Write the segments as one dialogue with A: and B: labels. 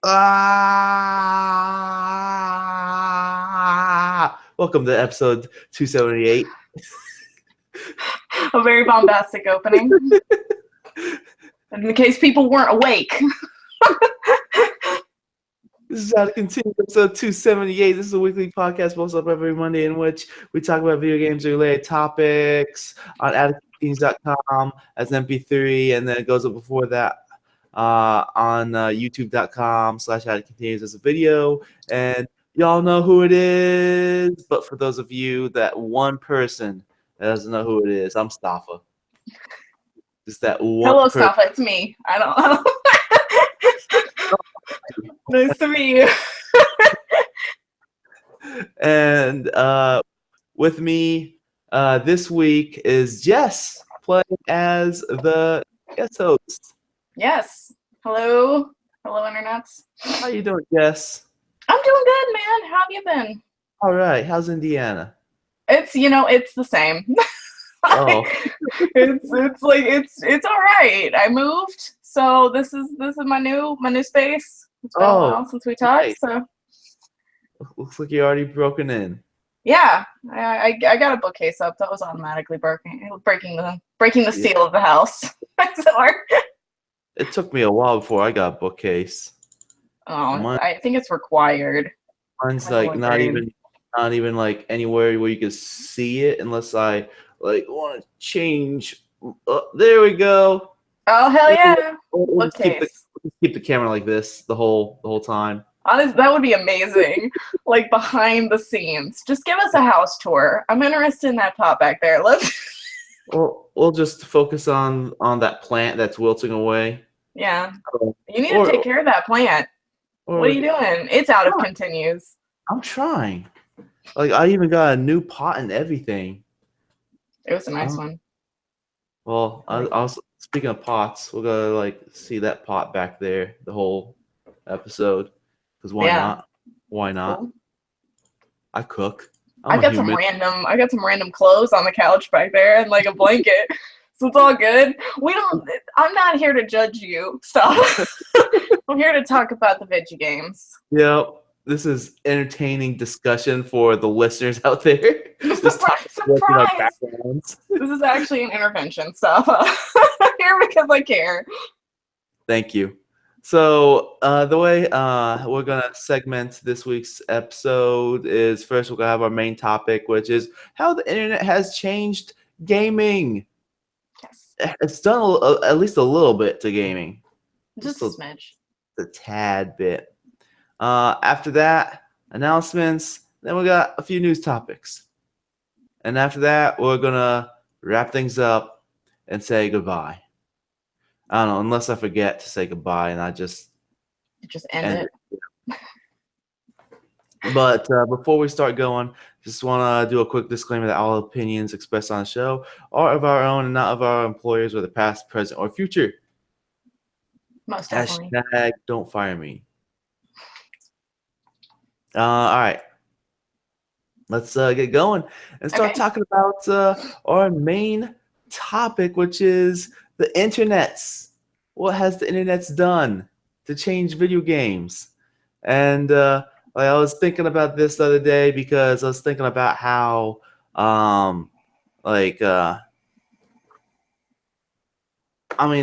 A: Welcome to episode 278.
B: A very bombastic opening. In case people weren't awake.
A: This is how to continue episode 278. This is a weekly podcast posted up every Monday in which we talk about video games related topics on addictgames.com as an MP3, and then it goes up before that on youtube.com/addictcontinues as a video. And y'all know who it is, but for those of you, that one person that doesn't know who it is, I'm Staffa. Just that one.
B: Hello, Staffa. It's me. I don't. Nice to meet you.
A: And with me this week is Jess playing as the guest host.
B: Yes. Hello. Hello, internets.
A: How you doing, Jess?
B: I'm doing good, man. How have you been?
A: All right. How's Indiana?
B: It's the same.
A: Oh.
B: it's all right. I moved, so this is my new space. It's been a while since we talked,
A: nice.
B: so
A: Looks like you're already broken in.
B: yeah. I got a bookcase up that was automatically breaking the seal of the house. So
A: It took me a while before I got a bookcase.
B: I think it's required.
A: Mine's like not even like anywhere where you can see it unless I like want to change. Oh, there we go.
B: Oh hell yeah!
A: We'll just keep the camera like this the whole time.
B: Honestly, that would be amazing. Like behind the scenes. Just give us a house tour. I'm interested in that pot back there.
A: We'll just focus on that plant that's wilting away.
B: Yeah. You need to take care of that plant. What are you doing? It's out of continues.
A: I'm trying. Like I even got a new pot and everything.
B: It was a nice one.
A: Well, also speaking of pots, we're gonna like see that pot back there the whole episode. Because why not? Why not? Cool. I cook.
B: I got some random clothes on the couch back there and like a blanket. So it's all good. I'm not here to judge you. Stop. I'm here to talk about the video games.
A: Yeah. This is entertaining discussion for the listeners out there.
B: Surprise! This is actually an intervention stuff. I'm here because I care.
A: Thank you. So the way we're going to segment this week's episode is first we're going to have our main topic, which is how the internet has changed gaming.
B: Yes.
A: It's done at least a little bit to gaming.
B: Just a smidge.
A: A tad bit. After that, announcements. Then we got a few news topics. And after that, we're going to wrap things up and say goodbye. I don't know, unless I forget to say goodbye and I just
B: end it.
A: But before we start going, just want to do a quick disclaimer that all opinions expressed on the show are of our own and not of our employers, whether past, present, or future.
B: Most definitely.
A: Hashtag don't fire me. All right. Let's get going and start talking about our main topic, which is the internets. What has the internet's done to change video games? And I was thinking about this the other day because I was thinking about how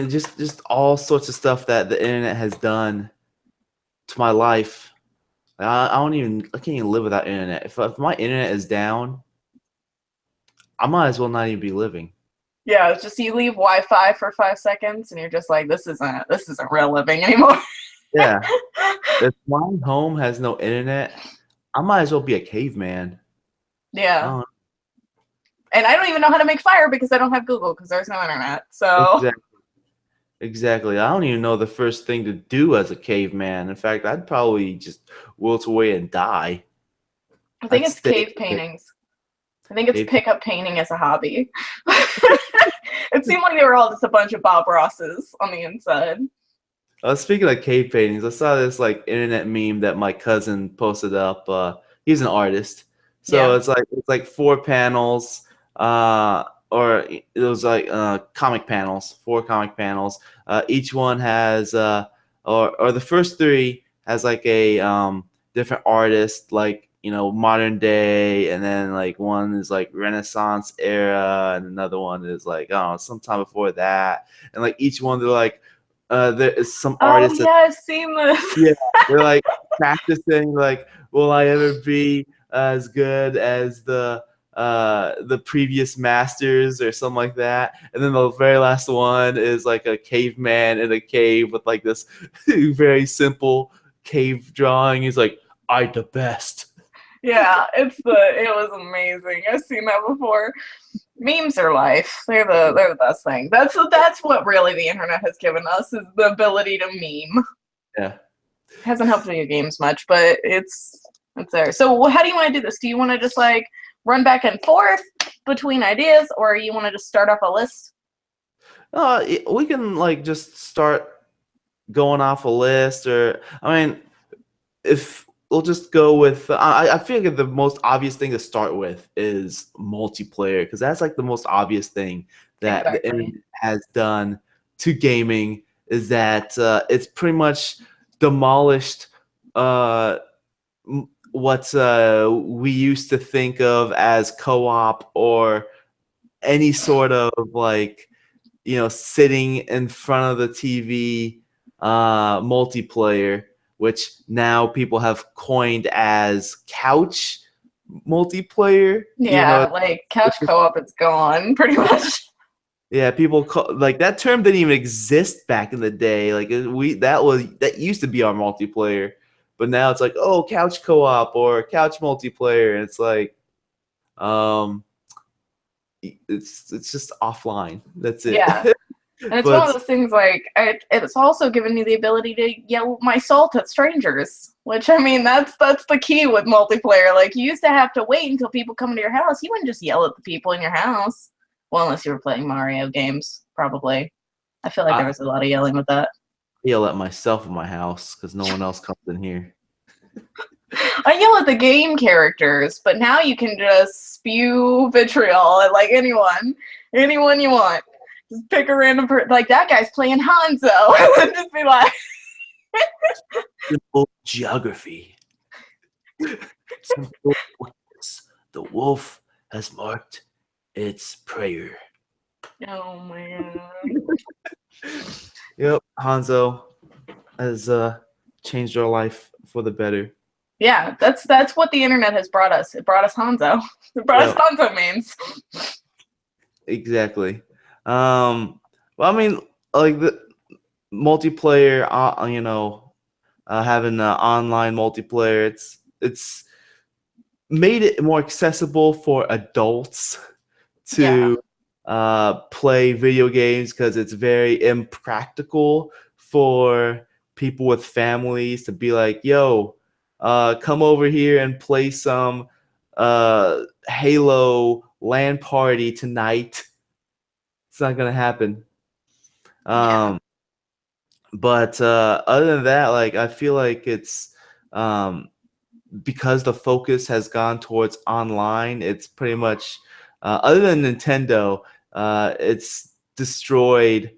A: just all sorts of stuff that the internet has done to my life. I can't even live without internet. If my internet is down, I might as well not even be living.
B: Yeah, it's just you leave Wi-Fi for 5 seconds and you're just like, this isn't real living anymore.
A: Yeah. If my home has no internet, I might as well be a caveman.
B: Yeah. And I don't even know how to make fire because I don't have Google because there's no internet. So
A: Exactly. I don't even know the first thing to do as a caveman. In fact, I'd probably just wilt away and die.
B: I think it's cave paintings. I think it's pick up painting as a hobby. It seemed like they were all just a bunch of Bob Rosses on the inside.
A: Speaking of cave paintings, I saw this like internet meme that my cousin posted up. He's an artist, so it's like 4 panels, or it was like comic panels, 4 comic panels. Each one has, or the first 3 has like a different artist, like modern day, and then like one is like Renaissance era, and another one is like, I don't know, sometime before that, and like each one they're like there is some artists
B: yeah, I've seen this.
A: yeah, they're like practicing, like, will I ever be as good as the previous masters or something like that. And then the very last one is like a caveman in a cave with like this very simple cave drawing. He's like, I the best.
B: Yeah, it was amazing. I've seen that before. Memes are life. They're the best thing. That's what really the internet has given us, is the ability to meme.
A: Yeah.
B: It hasn't helped video games much, but it's there. So how do you want to do this? Do you want to just like run back and forth between ideas, or you want to just start off a list?
A: We can like just start going off a list, or I mean, if we'll just go with I feel like the most obvious thing to start with is multiplayer, because that's like the most obvious thing that the internet has done to gaming, is that it's pretty much demolished what we used to think of as co-op, or any sort of like sitting in front of the TV multiplayer, which now people have coined as couch multiplayer.
B: Yeah, like couch co-op is gone pretty much.
A: Yeah, people call, like, that term didn't even exist back in the day. Like that used to be our multiplayer, but now it's like, oh, couch co-op or couch multiplayer, and it's like, it's just offline. That's it.
B: Yeah. And it's one of those things, like, it's also given me the ability to yell my salt at strangers, which, I mean, that's the key with multiplayer. Like, you used to have to wait until people come into your house. You wouldn't just yell at the people in your house. Well, unless you were playing Mario games, probably. I feel like there was a lot of yelling with that.
A: I yell at myself in my house because no one else comes in here.
B: I yell at the game characters, but now you can just spew vitriol at, like, anyone you want. Just pick a random person, like, that guy's playing Hanzo, and just be like,
A: simple geography. Simple witness. The wolf has marked its prayer.
B: oh my god.
A: Yep, Hanzo has changed our life for the better.
B: Yeah, that's what the internet has brought us. It brought us Hanzo. It brought us Hanzo memes.
A: Exactly. Well, I mean, like the multiplayer, having online multiplayer, it's made it more accessible for adults to play video games, because it's very impractical for people with families to be like, yo, come over here and play some Halo LAN party tonight. It's not gonna happen. But other than that, like, I feel like it's because the focus has gone towards online. It's pretty much other than Nintendo, it's destroyed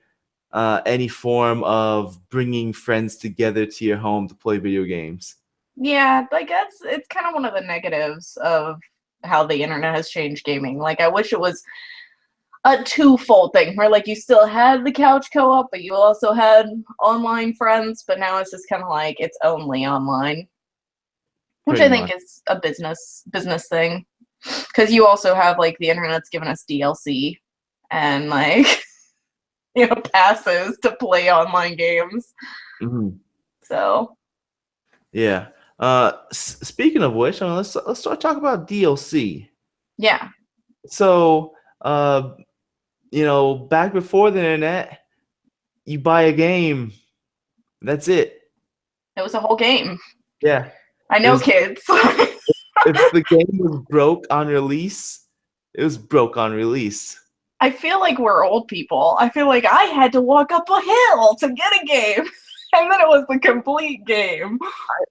A: any form of bringing friends together to your home to play video games.
B: Yeah, like it's kind of one of the negatives of how the internet has changed gaming. Like, I wish it was a twofold thing where, like, you still had the couch co-op, but you also had online friends, but now it's just kind of like it's only online, which I think is a business thing, because you also have, like, the internet's given us DLC and, like, passes to play online games.
A: Mm-hmm.
B: So
A: yeah. Speaking of which, let's start talking about DLC.
B: Yeah.
A: So back before the internet, you buy a game, that's it.
B: It was a whole game.
A: Yeah.
B: I know, kids.
A: If the game was broke on release, it was broke on release.
B: I feel like we're old people. I feel like I had to walk up a hill to get a game, and then it was the complete game.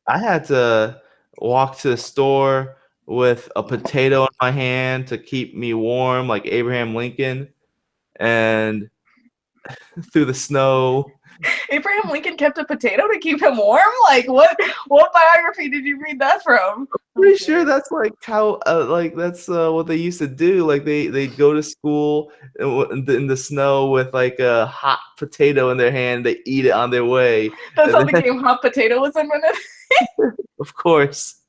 A: I had to walk to the store with a potato in my hand to keep me warm, like Abraham Lincoln, and through the snow
B: Abraham Lincoln kept a potato to keep him warm? Like, what biography did you read that from?
A: Pretty sure that's like how like that's what they used to do. Like they'd go to school in the snow with like a hot potato in their hand. They eat it on their way.
B: That's
A: And
B: how the
A: then,
B: game Hot Potato was invented.
A: of course.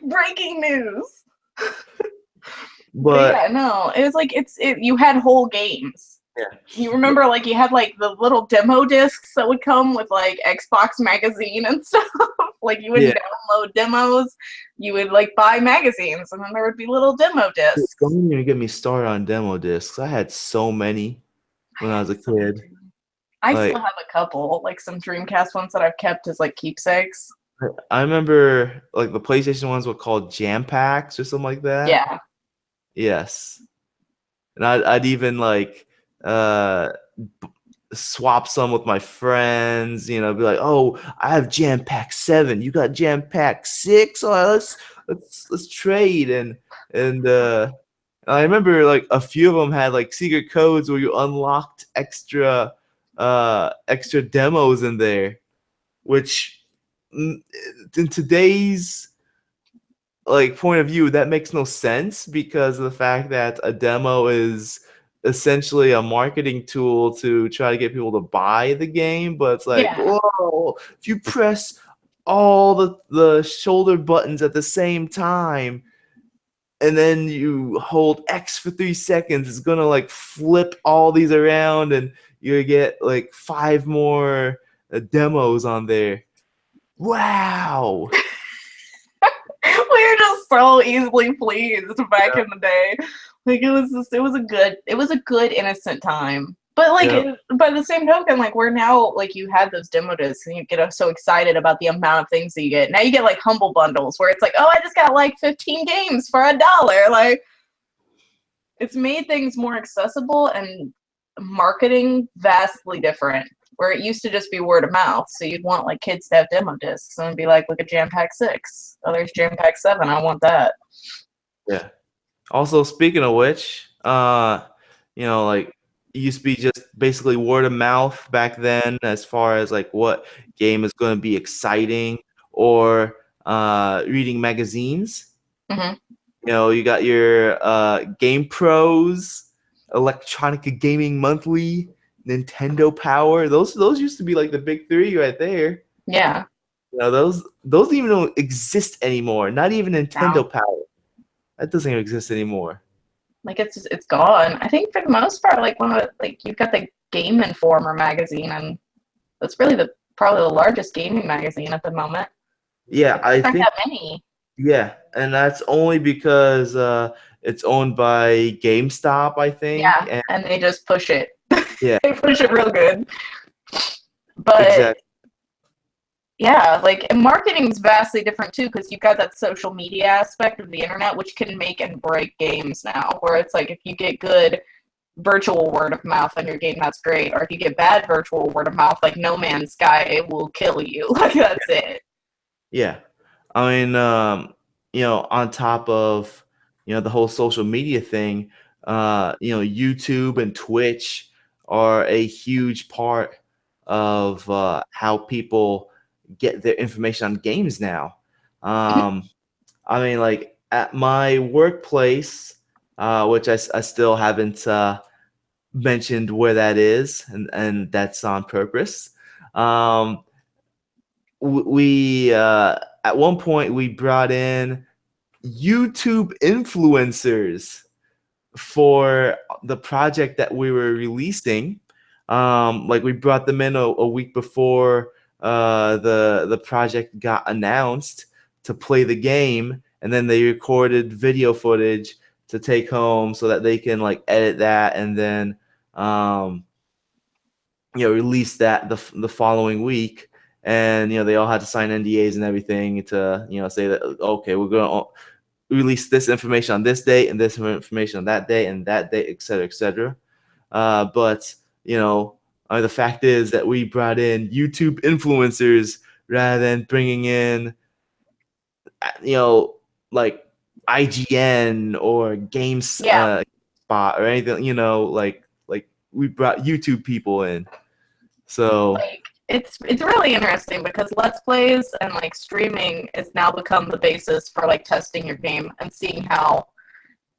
B: Breaking news. But
A: But
B: yeah, no, it was like you had whole games.
A: yeah.
B: You remember like you had like the little demo discs that would come with like Xbox magazine and stuff. Like you would download demos, you would like buy magazines, and then there would be little demo discs.
A: Don't even get me started on demo discs. I had so many when I was a kid.
B: I still have a couple, like some Dreamcast ones that I've kept as like keepsakes.
A: I remember like the PlayStation ones were called Jam Packs or something like that.
B: Yeah.
A: Yes. And I'd even like swap some with my friends, you know, be like, oh, I have Jam Pack 7, you got Jam Pack 6. All right, let's trade. And I remember like a few of them had like secret codes where you unlocked extra demos in there, which in today's like point of view, that makes no sense because of the fact that a demo is essentially a marketing tool to try to get people to buy the game. But it's like, whoa, if you press all the shoulder buttons at the same time and then you hold X for 3 seconds, it's gonna like flip all these around and you get like 5 more demos on there. Wow.
B: We were just so easily pleased back in the day. Like it was a good innocent time. But like by the same token, like we're now like you had those demo discs and you get so excited about the amount of things that you get. Now you get like humble bundles where it's like, oh, I just got like 15 games for $1. Like it's made things more accessible and marketing vastly different. Where it used to just be word of mouth, so you'd want like kids to have demo discs and be like, look at Jam Pack 6. Oh, there's Jam Pack 7. I want that.
A: Yeah. Also, speaking of which, you know, like it used to be just basically word of mouth back then, as far as like what game is going to be exciting, or reading magazines.
B: Mm-hmm.
A: You know, you got your Game Pros, Electronica Gaming Monthly, Nintendo Power. Those used to be like the big 3 right there.
B: Yeah.
A: You know, those even don't exist anymore. Not even Nintendo Power. That doesn't even exist anymore.
B: Like it's gone. I think for the most part, like you've got the Game Informer magazine, and that's really probably the largest gaming magazine at the moment.
A: Yeah, I think
B: that many.
A: Yeah, and that's only because it's owned by GameStop, I think.
B: Yeah, and they just push it.
A: Yeah.
B: They push it real good. But
A: exactly.
B: Yeah, like and marketing's vastly different too because you've got that social media aspect of the internet, which can make and break games now. Where it's like if you get good virtual word of mouth on your game, that's great. Or if you get bad virtual word of mouth, like No Man's Sky will kill you. Like that's it.
A: Yeah, I mean, you know, on top of the whole social media thing, YouTube and Twitch are a huge part of how people get their information on games now. I mean, like at my workplace, which I still haven't mentioned where that is, and that's on purpose. We at one point we brought in YouTube influencers for the project that we were releasing. Like we brought them in a week before the project got announced to play the game, and then they recorded video footage to take home so that they can like edit that and then release that the following week. And they all had to sign NDAs and everything to say that okay, we're going to release this information on this date and this information on that day and that date, et cetera, et cetera. But the fact is that we brought in YouTube influencers rather than bringing in like IGN or GameSpot or anything. Like we brought YouTube people in. So
B: like it's really interesting because Let's Plays and like streaming has now become the basis for like testing your game and seeing how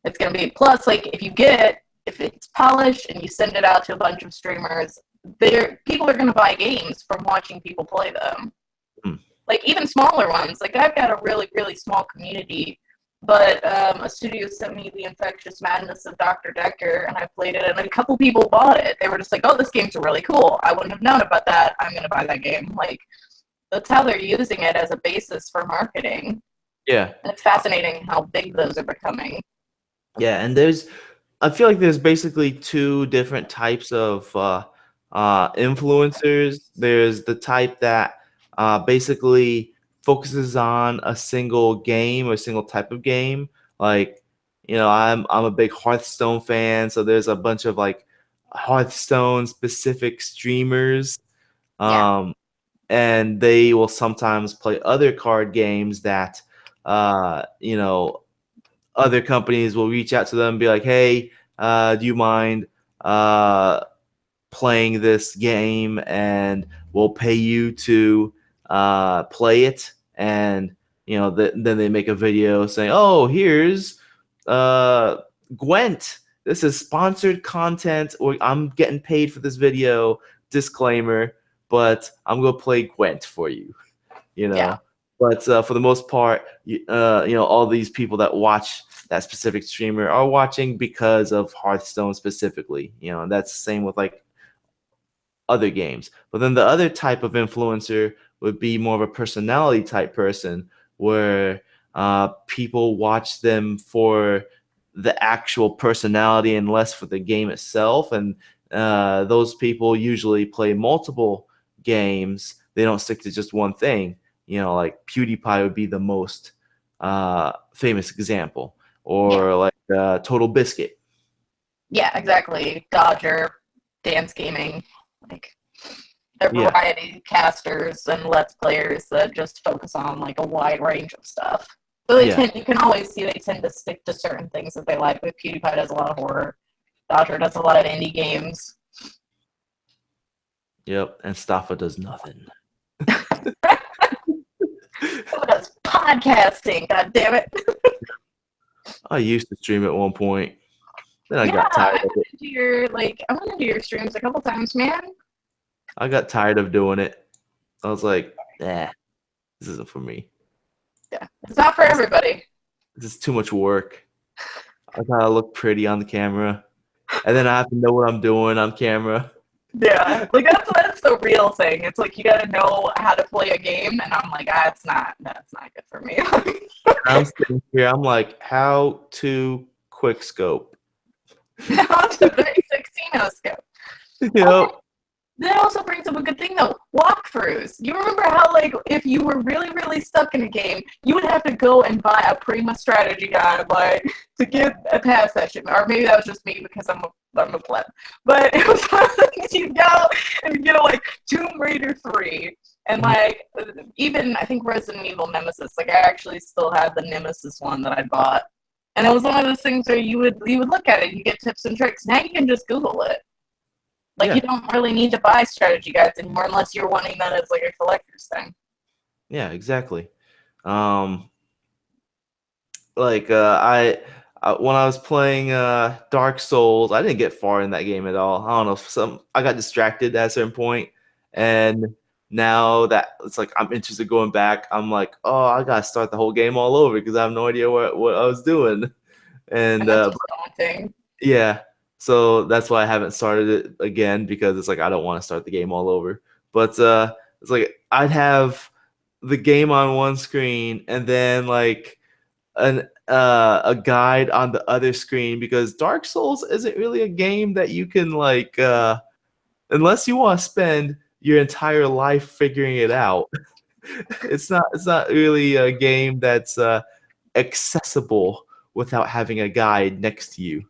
B: it's gonna be. Plus, like if it's polished and you send it out to a bunch of streamers, people are gonna buy games from watching people play them. Like even smaller ones. Like I've got a really, really small community, but a studio sent me The Infectious Madness of Dr. Decker, and I played it, and a couple people bought it. They were just like, "Oh, this game's really cool. I wouldn't have known about that. I'm gonna buy that game." Like that's how they're using it as a basis for marketing.
A: yeah,
B: And it's fascinating how big those are becoming.
A: yeah, and I feel like there's basically two different types of influencers. There's the type that basically focuses on a single game or a single type of game. Like, I'm a big Hearthstone fan, so there's a bunch of like Hearthstone specific streamers,
B: Yeah.
A: and they will sometimes play other card games that other companies will reach out to them and be like, hey, do you mind playing this game, and we'll pay you to play it. And then they make a video saying, oh, here's Gwent, this is sponsored content, or I'm getting paid for this video, disclaimer, but I'm gonna play Gwent for you.
B: Yeah.
A: But for the most part, all these people that watch that specific streamer are watching because of Hearthstone specifically. And that's the same with like other games. But then the other type of influencer would be more of a personality type person, where people watch them for the actual personality and less for the game itself. And those people usually play multiple games. They don't stick to just one thing. Like PewDiePie would be the most famous example, or like Total Biscuit.
B: Yeah, exactly. Dodger, Dance Gaming, like they're variety casters and Let's Players that just focus on like a wide range of stuff. So you can always see they tend to stick to certain things that they like. But PewDiePie does a lot of horror. Dodger does a lot of indie games.
A: Yep, and Staffa does nothing.
B: Does podcasting, god damn it.
A: I used to stream at one point. Then I got tired of it.
B: I went into your streams a couple times, man.
A: I got tired of doing it. I was like, this isn't for me.
B: Yeah, it's not for everybody.
A: This is too much work. I gotta look pretty on the camera, and then I have to know what I'm doing on camera.
B: Yeah, like that's the real thing. It's like you gotta know how to play a game, and I'm like, that's not good for me.
A: I'm sitting here. I'm like, how to quick scope?
B: How to 316 scope?
A: Yep.
B: That also brings up a good thing though. Walkthroughs. You remember how like if you were really, really stuck in a game, you would have to go and buy a Prima strategy guide like to get past that shit. Or maybe that was just me because I'm a pleb. But it was one of the things you go and get like Tomb Raider 3 and like even I think Resident Evil Nemesis. Like I actually still had the Nemesis one that I bought. And it was one of those things where you would look at it, you get tips and tricks. Now you can just Google it. Like, you don't really need to buy strategy guides anymore unless you're wanting that as, like, a collector's thing.
A: Yeah, exactly. When I was playing Dark Souls, I didn't get far in that game at all. I don't know, I got distracted at a certain point, and now that it's like I'm interested in going back, I'm like, oh, I gotta start the whole game all over because I have no idea what I was doing. And
B: that's just daunting.
A: Yeah. So that's why I haven't started it again, because it's like I don't want to start the game all over. But it's like I'd have the game on one screen and then like a guide on the other screen, because Dark Souls isn't really a game that you can like unless you want to spend your entire life figuring it out. It's not really a game that's accessible without having a guide next to you.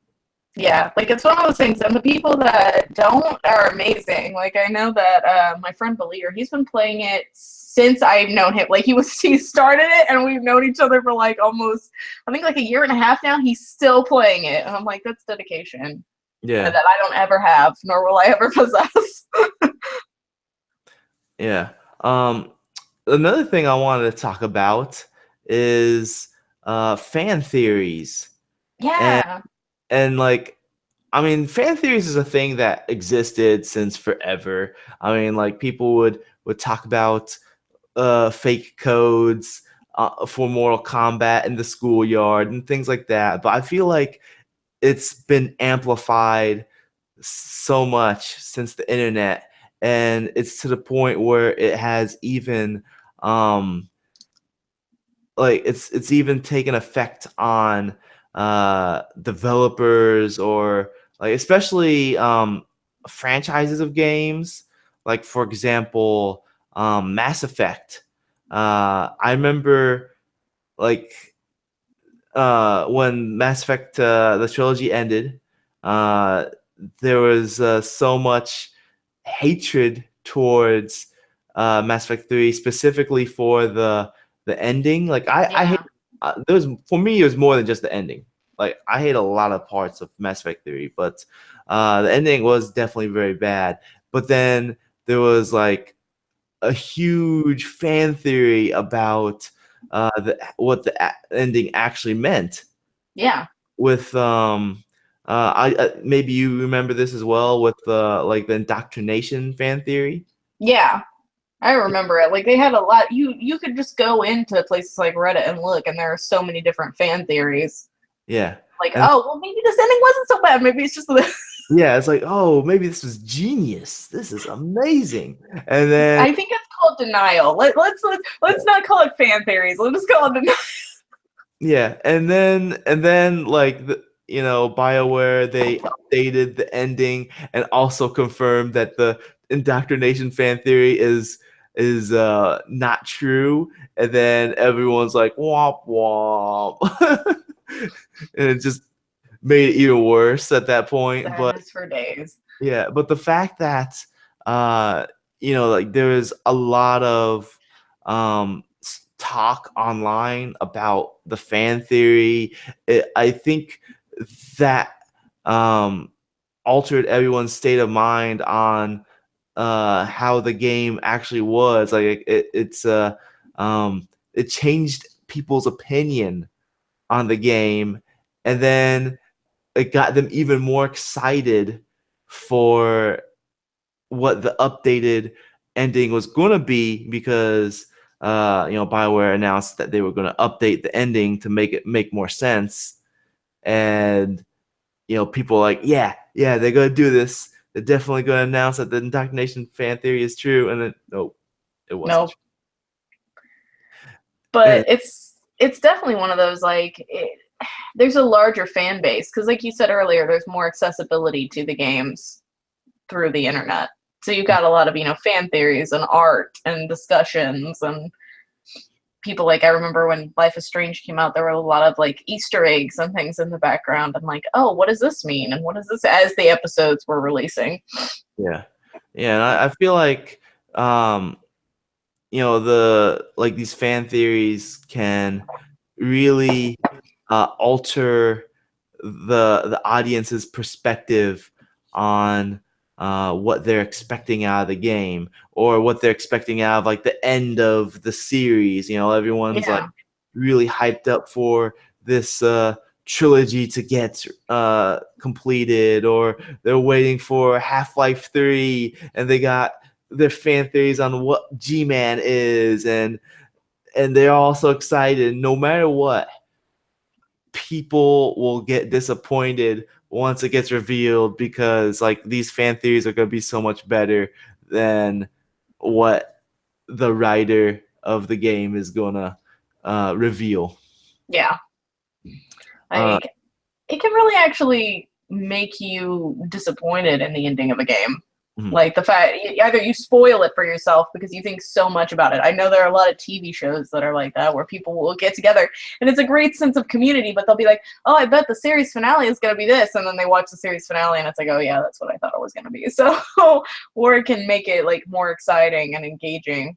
B: Yeah, like it's one of those things, and the people that don't are amazing. Like I know that my friend Belir, he's been playing it since I've known him. Like he started it, and we've known each other for like almost, I think like a year and a half now. He's still playing it, and I'm like, that's dedication.
A: Yeah,
B: that I don't ever have, nor will I ever possess.
A: Yeah. Um, Another thing I wanted to talk about is fan theories. And
B: Yeah.
A: like, I mean, fan theories is a thing that existed since forever. I mean, like people would talk about fake codes for Mortal Kombat in the schoolyard and things like that. But I feel like it's been amplified so much since the internet, and it's to the point where it has even um like it's even taken effect on developers, or like especially franchises of games, like for example Mass Effect. I remember like when Mass Effect the trilogy ended, uh, there was so much hatred towards Mass Effect 3, specifically for the ending. Like I hate
B: Yeah.
A: there was, for me, it was more than just the ending. Like I hate a lot of parts of Mass Effect 3, but the ending was definitely very bad. But then there was like a huge fan theory about what the ending actually meant.
B: Yeah.
A: With I maybe you remember this as well, with like the indoctrination fan theory.
B: Yeah. I remember it. Like they had a lot. You could just go into places like Reddit and look, and there are so many different fan theories.
A: Yeah,
B: Like,
A: and
B: oh, well, maybe this ending wasn't so bad. Maybe it's just the.
A: yeah, it's like, oh, maybe this was genius. This is amazing. And then
B: I think it's called denial. Let's not call it fan theories. Let's just call it denial.
A: yeah, and then like BioWare, they updated the ending and also confirmed that the indoctrination fan theory is not true. And then everyone's like womp womp. And it just made it even worse at that point. But
B: Sadness for days.
A: yeah, but the fact that uh like there is a lot of talk online about the fan theory, I think that um altered everyone's state of mind on how the game actually was. Like it changed people's opinion on the game, and then it got them even more excited for what the updated ending was going to be, because BioWare announced that they were going to update the ending to make it make more sense. And people are like, yeah, they're going to do this. They're definitely going to announce that the indoctrination fan theory is true. And then nope, it wasn't
B: No,
A: true.
B: but
A: And
B: it's definitely one of those like there's a larger fan base because, like you said earlier, there's more accessibility to the games through the internet. So you've got a lot of fan theories and art and discussions and people like I remember when Life is Strange came out, there were a lot of like Easter eggs and things in the background. And like, oh, what does this mean? And what is this as the episodes were releasing?
A: yeah, yeah, and I feel like um, the like these fan theories can really alter the audience's perspective on what they're expecting out of the game, or what they're expecting out of like the end of the series. Everyone's like
B: Yeah.
A: really hyped up for this trilogy to get completed, or they're waiting for Half-Life 3, and they got their fan theories on what G-Man is, and they're also excited. No matter what, people will get disappointed once it gets revealed, because like these fan theories are going to be so much better than what the writer of the game is going to reveal.
B: Yeah.
A: Uh,
B: Like it can really actually make you disappointed in the ending of a game.
A: mhm.
B: Like the fact either you spoil it for yourself because you think so much about it. I know there are a lot of TV shows that are like that where people will get together and it's a great sense of community, but they'll be like, "Oh, I bet the series finale is going to be this," and then they watch the series finale and it's like, "Oh yeah, that's what I thought it was going to be." So, or it can make it like more exciting and engaging.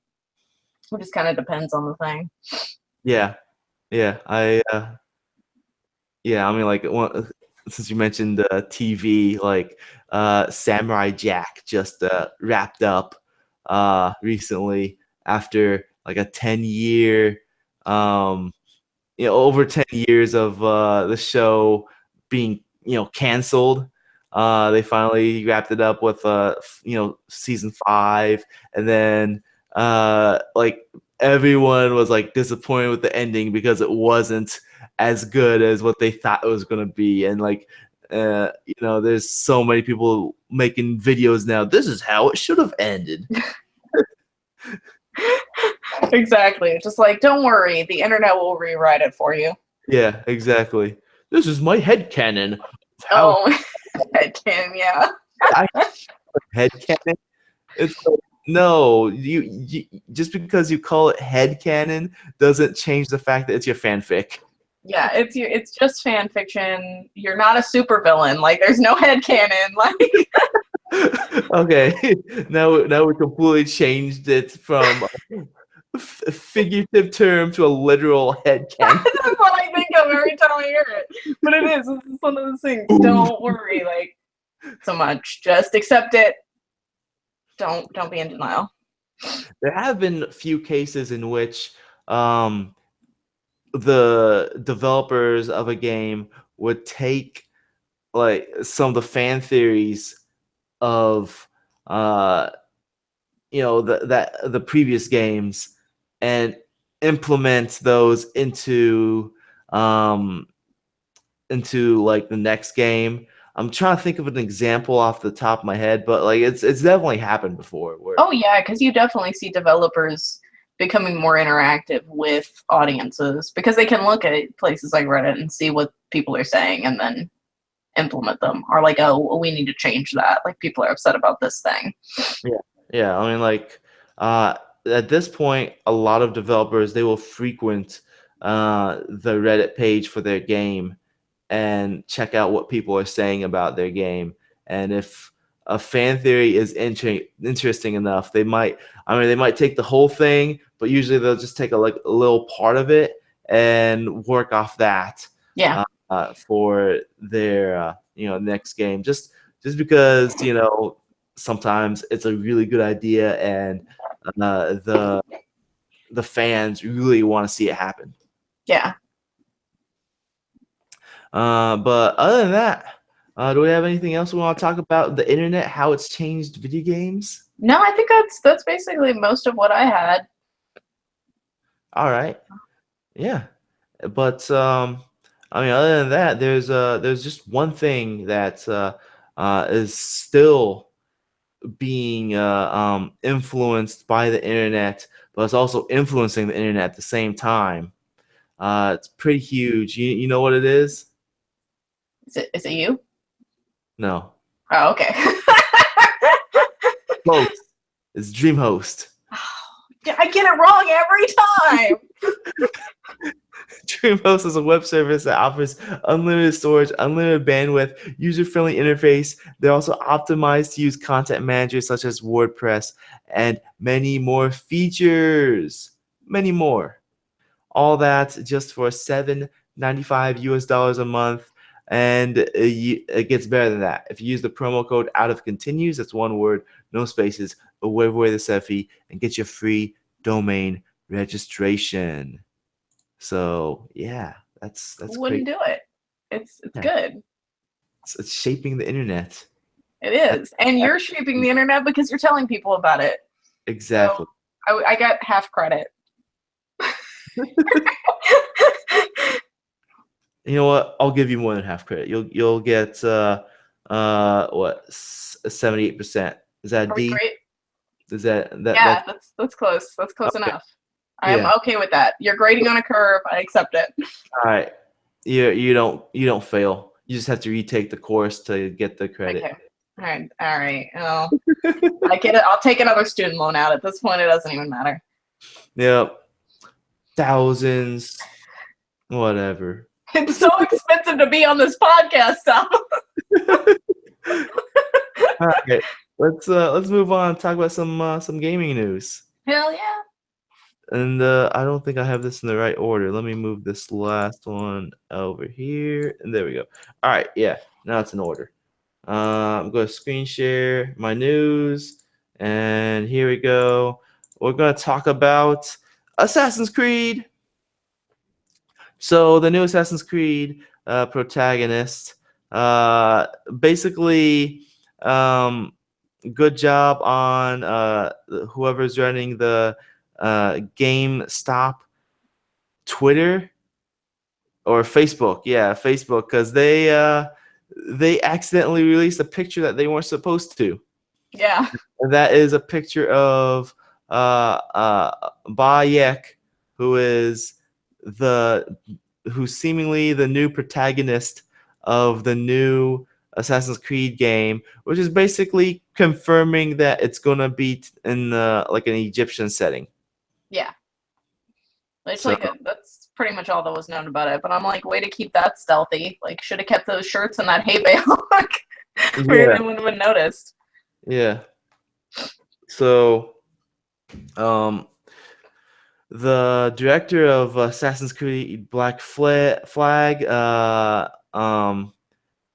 B: It just kind of depends on the thing.
A: Yeah, yeah, I mean, like, since you mentioned TV, like Samurai Jack just wrapped up recently after like a 10-year, over 10 years of the show being, canceled. They finally wrapped it up with, season 5, and then like everyone was like disappointed with the ending because it wasn't as good as what they thought it was going to be, and like there's so many people making videos now. This is how it should have ended.
B: Exactly. Just like, don't worry, the internet will rewrite it for you.
A: Yeah, exactly. This is my headcanon.
B: Oh, headcanon, yeah.
A: Headcanon? It's like, no, you just because you call it headcanon doesn't change the fact that it's your fanfic.
B: Yeah, it's just fan fiction. You're not a supervillain. Like, there's no headcanon. Like,
A: okay, now we completely changed it from a figurative term to a literal headcanon.
B: That's what I think of every time I hear it. But it is. It's one of those things. Don't worry, like, so much. Just accept it. Don't be in denial.
A: There have been a few cases in which the developers of a game would take like some of the fan theories of the previous games and implement those into like the next game. I'm trying to think of an example off the top of my head, but like it's definitely happened before.
B: Oh yeah, because you definitely see developers becoming more interactive with audiences because they can look at places like Reddit and see what people are saying and then implement them. Or like, oh, we need to change that. Like, people are upset about this thing.
A: Yeah. I mean, like at this point, a lot of developers, they will frequent the Reddit page for their game and check out what people are saying about their game. And if a fan theory is interesting enough, they might take the whole thing, but usually they'll just take a little part of it and work off that.
B: Yeah.
A: For their next game, just because sometimes it's a really good idea and the fans really want to see it happen.
B: Yeah.
A: But other than that, do we have anything else we want to talk about the internet, how it's changed video games?
B: No, I think that's basically most of what I had.
A: All right. Yeah. But I mean, other than that, there's just one thing that is still being influenced by the internet, but it's also influencing the internet at the same time. It's pretty huge. You know what it is?
B: Is it you?
A: No.
B: Oh, okay.
A: Close. It's DreamHost.
B: I get it wrong every time.
A: DreamHost is a web service that offers unlimited storage, unlimited bandwidth, user-friendly interface. They're also optimized to use content managers such as WordPress and many more features. Many more. All that just for $7.95 a month. And it gets better than that. If you use the promo code OUTOFCONTINUES, that's one word, no spaces, wave away the set fee, and get your free domain registration. So yeah, that's
B: Wouldn't
A: great.
B: do it. It's good.
A: It's shaping the internet.
B: It is, and you're shaping the internet because you're telling people about it.
A: Exactly.
B: So I got half credit.
A: You know what? I'll give you more than half credit. You'll get 78%. Is that a D?
B: Great?
A: Is that
B: yeah? That's close. That's close enough. I'm okay with that. You're grading on a curve. I accept it.
A: All right. You don't fail. You just have to retake the course to get the credit.
B: Okay. All right. Oh, I get it. I'll take another student loan out. At this point, it doesn't even matter.
A: Yep. Thousands. Whatever.
B: It's so expensive to be on this podcast, Tom.
A: All right. Let's move on and talk about some gaming news.
B: Hell yeah.
A: And I don't think I have this in the right order. Let me move this last one over here. And there we go. All right. Yeah. Now it's in order. I'm going to screen share my news. And here we go. We're going to talk about Assassin's Creed. So the new Assassin's Creed protagonist, basically, good job on whoever's running the GameStop Twitter or Facebook. Yeah, Facebook, because they accidentally released a picture that they weren't supposed to.
B: Yeah.
A: And that is a picture of Bayek, who's seemingly the new protagonist of the new Assassin's Creed game, which is basically confirming that it's gonna be in like an Egyptian setting.
B: Yeah. It's like that's pretty much all that was known about it. But I'm like, way to keep that stealthy. Like, should have kept those shirts and that hay bale look. Where no one would have noticed.
A: Yeah. So, the director of Assassin's Creed Black Flag,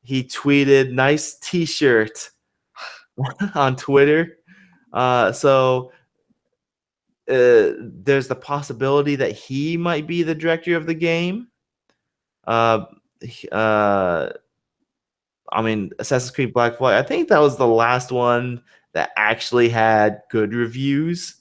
A: he tweeted "nice T-shirt" on Twitter. So there's the possibility that he might be the director of the game. I mean, Assassin's Creed Black Flag, I think that was the last one that actually had good reviews.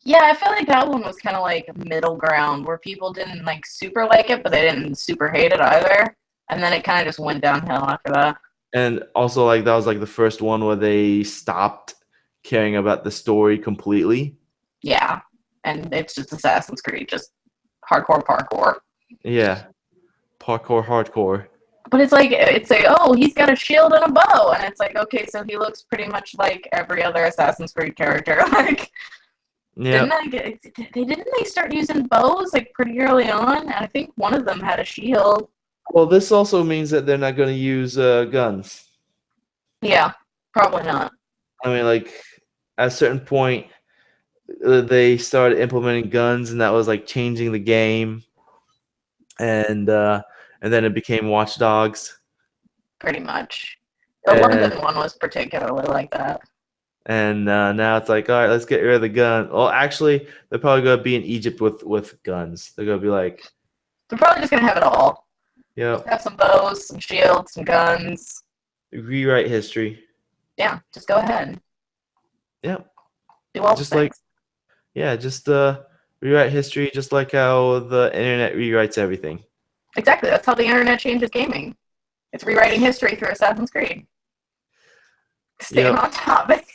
B: Yeah, I feel like that one was kind of like middle ground where people didn't like super like it, but they didn't super hate it either. And then it kind of just went downhill after that.
A: And also, like, that was like the first one where they stopped caring about the story completely.
B: Yeah, and it's just Assassin's Creed, just hardcore parkour.
A: Yeah, parkour hardcore.
B: But it's like, oh, he's got a shield and a bow, and it's like, okay, so he looks pretty much like every other Assassin's Creed character. Like,
A: yeah,
B: didn't they start using bows like pretty early on? And I think one of them had a shield.
A: Well, this also means that they're not going to use guns.
B: Yeah, probably not.
A: I mean, like, at a certain point, they started implementing guns, and that was like changing the game. And then it became Watch Dogs.
B: Pretty much. The London one was particularly like that.
A: And now it's like, all right, let's get rid of the gun. Well, actually, they're probably going to be in Egypt with guns. They're going to be like...
B: They're probably just going to have it all.
A: Yeah.
B: Have some bows, some shields, some guns.
A: Rewrite history.
B: Yeah, just go ahead.
A: Yep.
B: Do all
A: just
B: the things.
A: Just rewrite history, just like how the internet rewrites everything.
B: Exactly. That's how the internet changes gaming. It's rewriting history through Assassin's Creed. Staying on topic.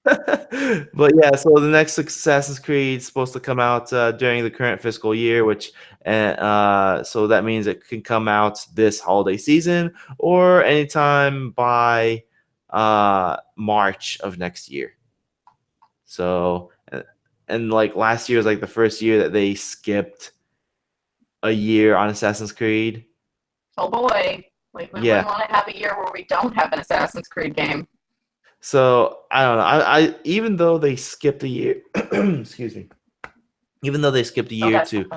A: But yeah, so the next Assassin's Creed is supposed to come out during the current fiscal year, which so that means it can come out this holiday season or anytime by March of next year. So, and like last year was like the first year that they skipped a year on Assassin's Creed.
B: Oh boy. Like, we want to have a year where we don't have an Assassin's Creed game.
A: So, I don't know. I even though they skipped a year, excuse me, even though they skipped a year to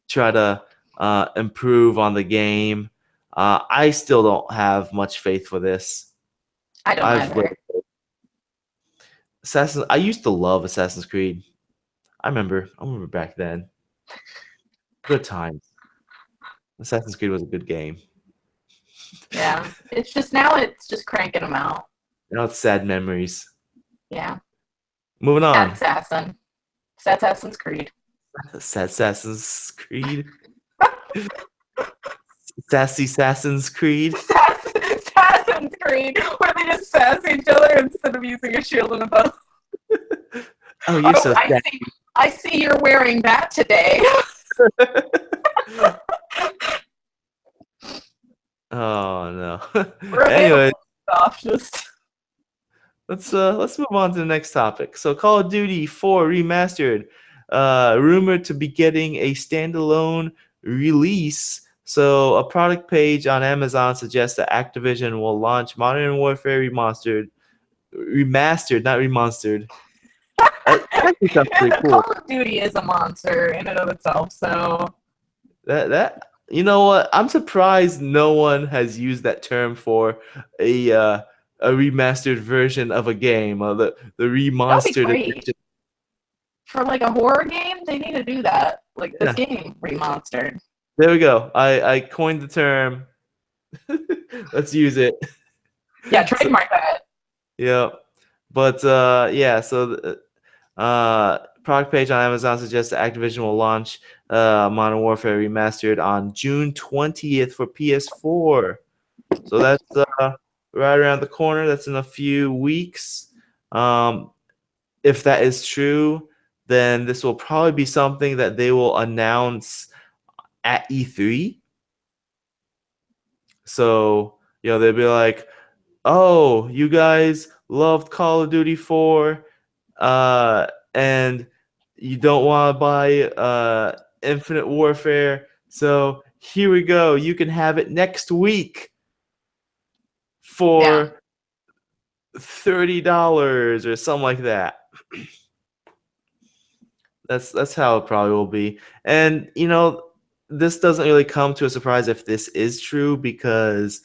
A: try to improve on the game, I still don't have much faith for this.
B: I don't either.
A: I used to love Assassin's Creed. I remember back then. Good times. Assassin's Creed was a good game.
B: Yeah, it's just now it's just cranking them out.
A: Now it's sad memories.
B: Yeah.
A: Moving on.
B: Assassin's Creed.
A: Assassin's Creed. Sassy Assassin's Creed.
B: Assassin's Creed, where they just sass each other instead of using a shield and a bow.
A: Oh, you're so sassy.
B: I see you're wearing that today.
A: Oh no. Anyway, let's move on to the next topic. So, Call of Duty 4 Remastered, rumored to be getting a standalone release. So, a product page on Amazon suggests that Activision will launch Modern Warfare Remastered, not remonstered. That sounds pretty cool.
B: Call of Duty is a monster in and of itself, so
A: you know what? I'm surprised no one has used that term for a a remastered version of a game, the
B: That would be
A: remastered
B: great.
A: edition.
B: For like a horror game, they need to do that. Like this
A: Yeah,
B: game remastered.
A: there we go. I coined the term. Let's use it.
B: Yeah,
A: So,
B: trademark that.
A: yeah, but yeah. So product page on Amazon suggests that Activision will launch Modern Warfare Remastered on June 20th for PS4. So that's right around the corner. That's in a few weeks. If that is true, then this will probably be something that they will announce at E3. So, they'll be like, oh, you guys loved Call of Duty 4, and you don't want to buy Infinite Warfare. So here we go. You can have it next week
B: Yeah.
A: for $30 or something like that. That's how it probably will be. And this doesn't really come to a surprise if this is true, because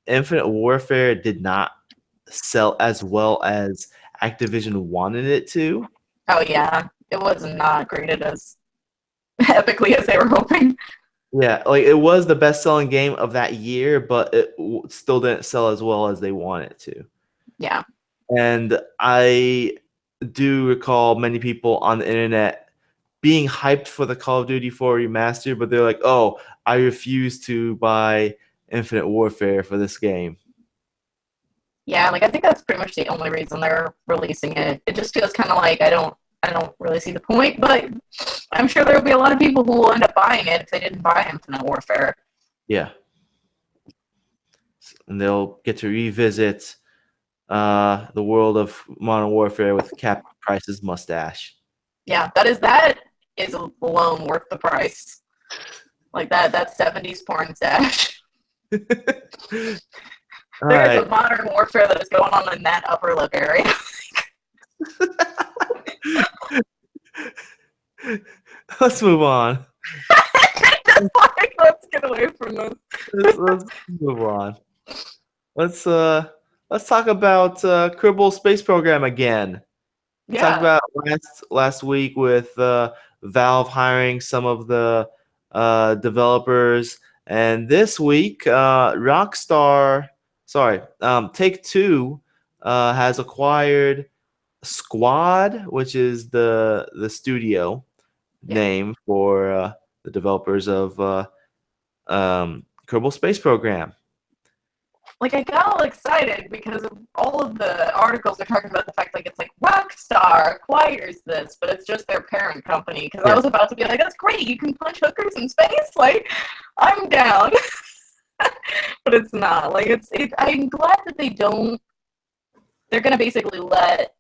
A: Infinite Warfare did not sell as well as Activision wanted it to.
B: Oh yeah. It was not graded as epically as they were hoping.
A: Yeah, like it was the best-selling game of that year, but it still didn't sell as well as they wanted it to.
B: Yeah.
A: And I do recall many people on the internet being hyped for the Call of Duty 4 remaster, but they're like, "Oh, I refuse to buy Infinite Warfare for this game."
B: Yeah, like I think that's pretty much the only reason they're releasing it. It just feels kind of like I don't really see the point, but I'm sure there will be a lot of people who will end up buying it if they didn't buy Infinite Warfare.
A: Yeah, and they'll get to revisit the world of Modern Warfare with Captain Price's mustache.
B: Yeah, that is alone worth the price. Like that 70s porn stash.
A: All
B: There's
A: right.
B: a modern warfare that is going on in that upper lip area.
A: Let's move on.
B: Let's get away from this.
A: Let's move on. Let's talk about Kerbal Space Program again.
B: Yeah.
A: Talked about last week with Valve hiring some of the developers, and this week Take-Two has acquired Squad, which is the studio name for the developers of Kerbal Space Program.
B: Like I got all excited because of all of the articles are talking about the fact like it's like Rockstar acquires this, but it's just their parent company. Because I was about to be like, that's great, you can punch hookers in space. Like, I'm down. But it's not. Like I'm glad that they don't. They're gonna basically let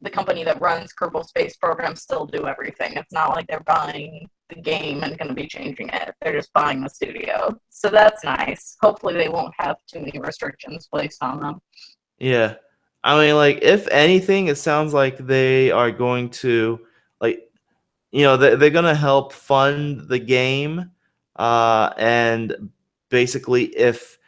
B: the company that runs Kerbal Space Program still do everything. It's not like they're buying the game and going to be changing it. They're just buying the studio. So that's nice. Hopefully they won't have too many restrictions placed on them.
A: Yeah. I mean, like, if anything, it sounds like they are going to, like, they're going to help fund the game. And basically, if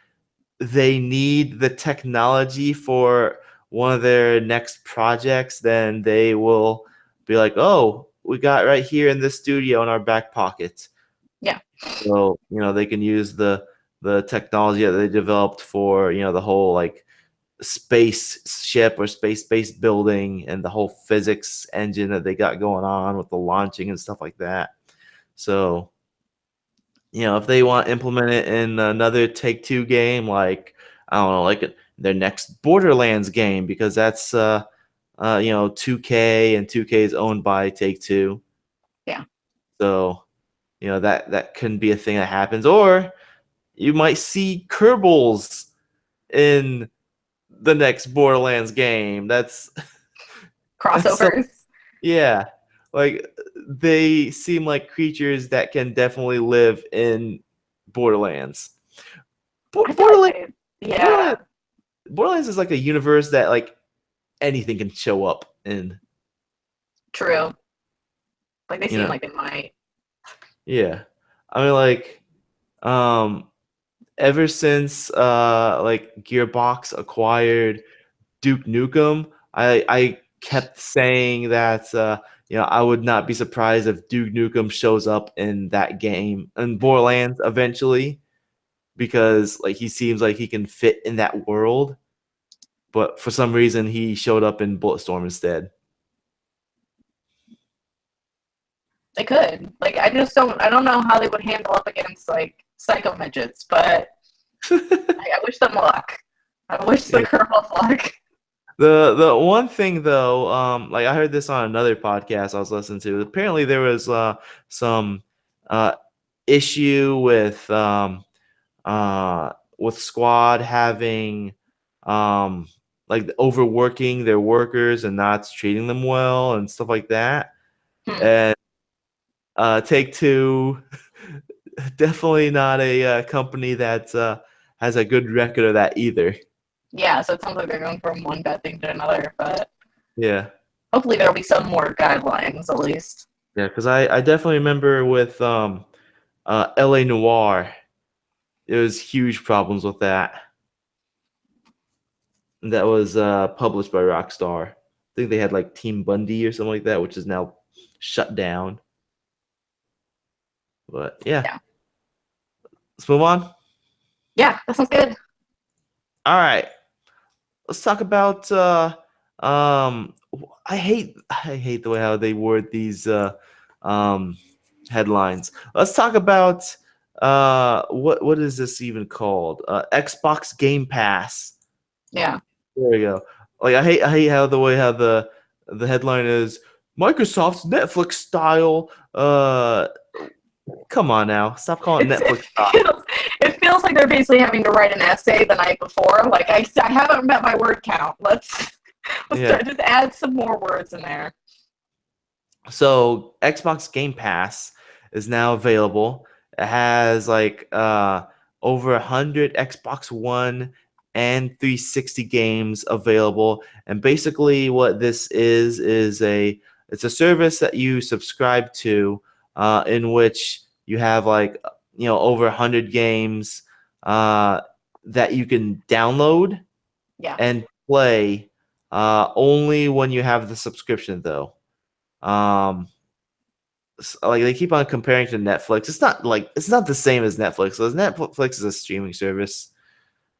A: they need the technology for one of their next projects, then they will be like, oh, we got right here in this studio in our back pocket.
B: Yeah.
A: So, they can use the technology that they developed for, the whole like spaceship or space-based building and the whole physics engine that they got going on with the launching and stuff like that. So, if they want to implement it in another Take-Two game, like, I don't know, like their next Borderlands game, because that's 2K, and 2K is owned by Take-Two.
B: Yeah.
A: So, that couldn't be a thing that happens. Or you might see Kerbals in the next Borderlands game. That's
B: crossovers.
A: Yeah. Like, they seem like creatures that can definitely live in Borderlands. Borderlands,
B: yeah.
A: Borderlands is like a universe that like anything can show up in.
B: True. Like they seem like they might.
A: Yeah. I mean, like, ever since like Gearbox acquired Duke Nukem, I kept saying that I would not be surprised if Duke Nukem shows up in that game in Borderlands eventually, because like he seems like he can fit in that world. But for some reason, he showed up in Bulletstorm instead.
B: They could. Like, I don't know how they would handle up against, like, Psycho Midgets, but I wish them luck. I wish the girl luck.
A: The one thing though, like I heard this on another podcast I was listening to. Apparently, there was some issue with Squad having like overworking their workers and not treating them well and stuff like that. And Take-Two, definitely not a company that has a good record of that either.
B: Yeah, so it sounds like they're going from one bad thing to another, but
A: yeah,
B: hopefully there'll be some more guidelines at least.
A: Yeah, because I definitely remember with LA Noire, there was huge problems with that. That was published by Rockstar. I think they had like Team Bundy or something like that, which is now shut down. But yeah. Let's move on.
B: Yeah, that sounds good.
A: All right. Let's talk about I hate the way how they word these headlines. Let's talk about what is this even called? Xbox Game Pass.
B: Yeah.
A: There we go. Like I hate how the headline is Microsoft's Netflix style. Come on now, stop calling it Netflix style.
B: It feels like they're basically having to write an essay the night before. Like I haven't met my word count. Let's just add some more words in there.
A: So Xbox Game Pass is now available. It has like over 100 Xbox One and 360 games available. And basically what this is it's a service that you subscribe to in which you have like over 100 games that you can download and play only when you have the subscription though. Like they keep on comparing to Netflix. It's not the same as Netflix. So Netflix is a streaming service,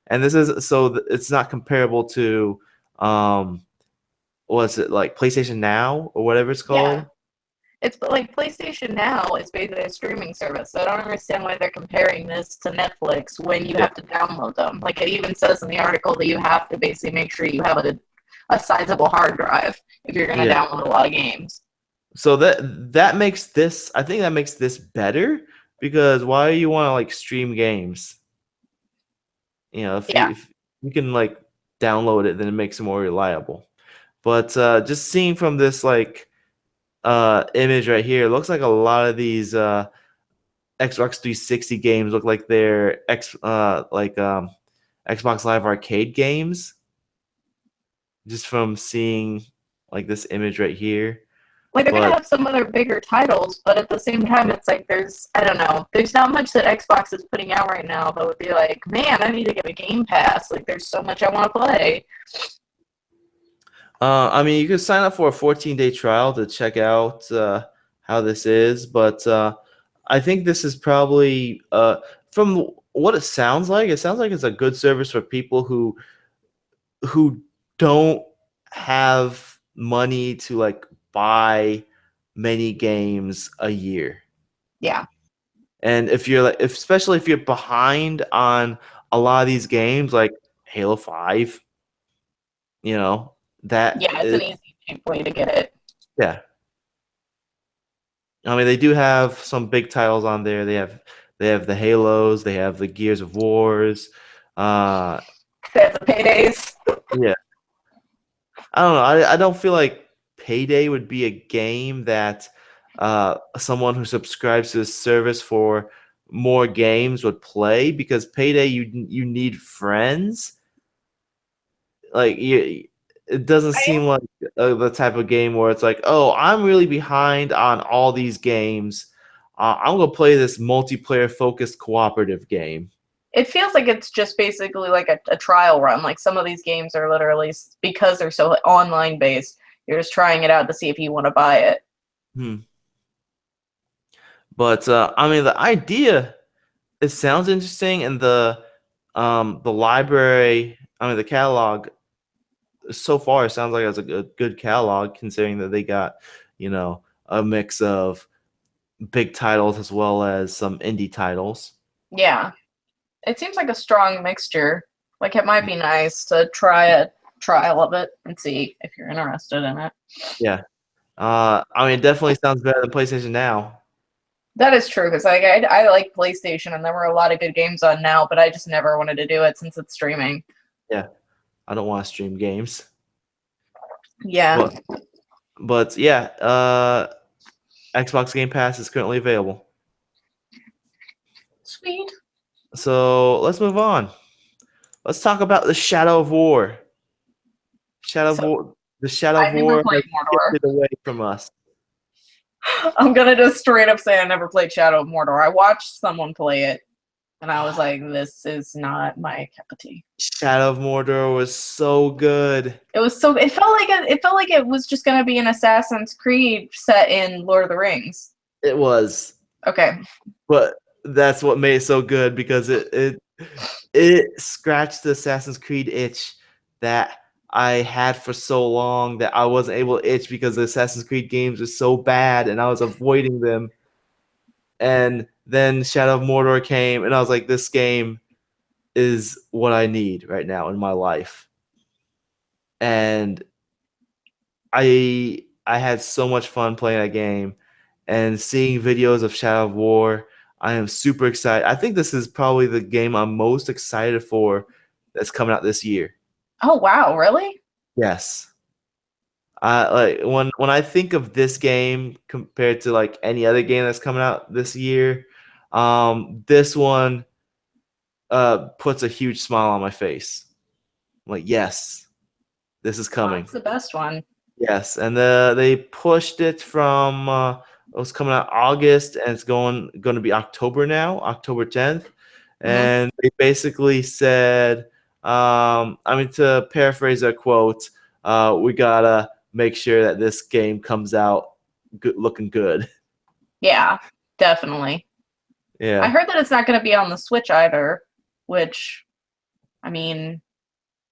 A: and this is it's not comparable to what's it like PlayStation Now or whatever it's called.
B: Yeah. It's like PlayStation Now is basically a streaming service. So I don't understand why they're comparing this to Netflix when you have to download them. Like it even says in the article that you have to basically make sure you have a sizable hard drive if you're going to download a lot of games.
A: So that makes this, I think that makes this better, because why you want to like stream games? If you can like download it, then it makes it more reliable. But just seeing from this like image right here, it looks like a lot of these Xbox 360 games look like they're Xbox Live Arcade games. Just from seeing like this image right here.
B: Like they're gonna have some other bigger titles, but at the same time, it's like there's not much that Xbox is putting out right now that would be like, man, I need to get a Game Pass. Like there's so much I want to play.
A: I mean, you could sign up for a 14-day trial to check out how this is, but I think this is probably from what it sounds like it's a good service for people who don't have money to like buy many games a year.
B: Yeah.
A: And if you're like, especially if you're behind on a lot of these games, like Halo 5, that
B: it's an easy, cheap way to get it.
A: Yeah. I mean, they do have some big titles on there. They have the Halos, they have the Gears of Wars.
B: They have the Paydays.
A: Yeah. I don't know. I don't feel like Payday would be a game that someone who subscribes to this service for more games would play, because Payday you need friends. Like it doesn't seem like the type of game where it's like, oh, I'm really behind on all these games. I'm gonna play this multiplayer focused cooperative game.
B: it feels like it's just basically like a trial run. Like some of these games are literally, because they're so online based, you're just trying it out to see if you want to buy it.
A: But I mean, the idea, it sounds interesting, and the library, I mean, the catalog so far, it sounds like it's a good catalog, considering that they got, a mix of big titles as well as some indie titles.
B: Yeah, it seems like a strong mixture. Like it might be nice to try a trial of it and see if you're interested in it.
A: Yeah. I mean, it definitely sounds better than PlayStation Now.
B: That is true, because I like PlayStation, and there were a lot of good games on Now, but I just never wanted to do it since it's streaming.
A: Yeah, I don't want to stream games.
B: Yeah.
A: But yeah, Xbox Game Pass is currently available.
B: Sweet.
A: So let's move on. Let's talk about the Shadow of War. The Shadow of War has shifted away from us.
B: I'm gonna just straight up say I never played Shadow of Mordor. I watched someone play it, and I was like, "This is not my cup of tea."
A: Shadow of Mordor was so good.
B: It felt like it was just gonna be an Assassin's Creed set in Lord of the Rings.
A: It was.
B: Okay.
A: But that's what made it so good, because it scratched the Assassin's Creed itch that I had for so long that I wasn't able to itch, because the Assassin's Creed games were so bad and I was avoiding them. And then Shadow of Mordor came, and I was like, this game is what I need right now in my life. And I had so much fun playing that game and seeing videos of Shadow of War. I am super excited. I think this is probably the game I'm most excited for that's coming out this year.
B: Oh wow, really?
A: Yes. Like when I think of this game compared to like any other game that's coming out this year, this one puts a huge smile on my face. I'm like, yes, this is coming.
B: That's the best one.
A: Yes, and they pushed it from it was coming out August, and it's going to be October now, October 10th. And they basically said, I mean, to paraphrase their quote, we gotta make sure that this game comes out looking good.
B: Yeah, definitely.
A: Yeah.
B: I heard that it's not going to be on the Switch either, which, I mean,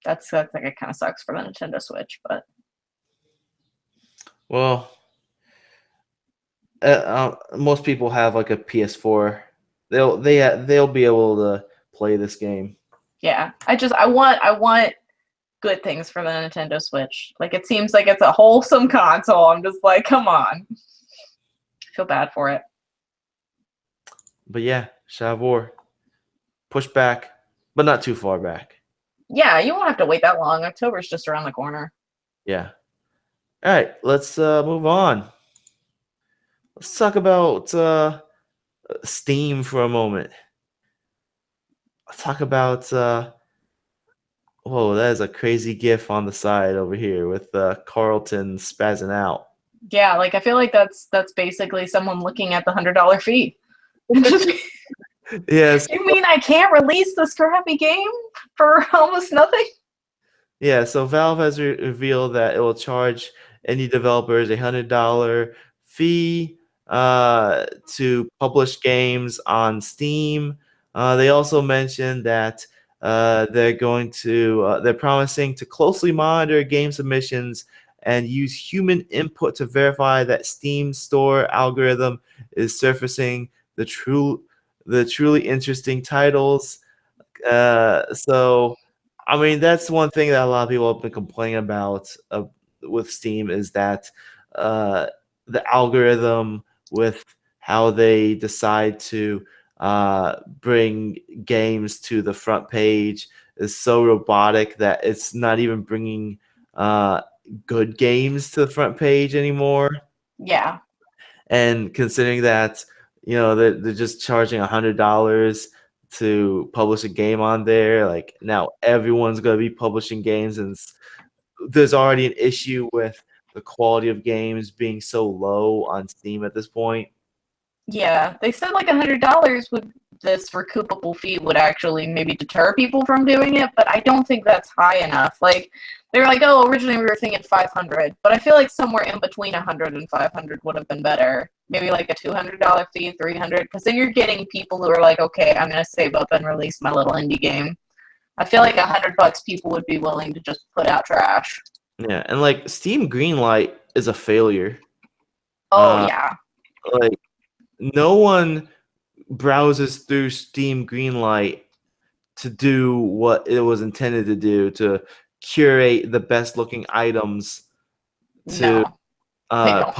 B: that's like, it kind of sucks for the Nintendo Switch, but.
A: Well, most people have like a PS4. They'll be able to play this game.
B: Yeah, I want good things for the Nintendo Switch. Like, it seems like it's a wholesome console. I'm just like, come on. I feel bad for it.
A: But yeah, Shadow of War, push back, but not too far back.
B: Yeah, you won't have to wait that long. October's just around the corner.
A: Yeah. All right, let's move on. Let's talk about Steam for a moment. Let's talk about whoa, that is a crazy GIF on the side over here with Carlton spazzing out.
B: Yeah, like I feel like that's basically someone looking at the $100 fee.
A: Yes.
B: You mean I can't release this crappy game for almost nothing?
A: Yeah, so Valve has revealed that it will charge indie developers a $100 fee to publish games on Steam. They also mentioned that they're promising to closely monitor game submissions and use human input to verify that Steam store algorithm is surfacing the truly interesting titles. So, I mean, that's one thing that a lot of people have been complaining about with Steam, is that the algorithm with how they decide to bring games to the front page is so robotic that it's not even bringing good games to the front page anymore.
B: Yeah.
A: And considering that, they're just charging $100 to publish a game on there, like now everyone's going to be publishing games, and there's already an issue with the quality of games being so low on Steam at this point.
B: Yeah, they said like $100 would this recoupable fee would actually maybe deter people from doing it, but I don't think that's high enough. Like, they're like, oh, originally we were thinking 500, but I feel like somewhere in between 100 and 500 would have been better. Maybe like a $200 fee, 300, because then you're getting people who are like, okay, I'm gonna save up and release my little indie game. I feel like $100 people would be willing to just put out trash.
A: Yeah, and like Steam Greenlight is a failure.
B: Oh yeah.
A: Like no one browses through Steam Greenlight to do what it was intended to do, to curate the best looking items to
B: No,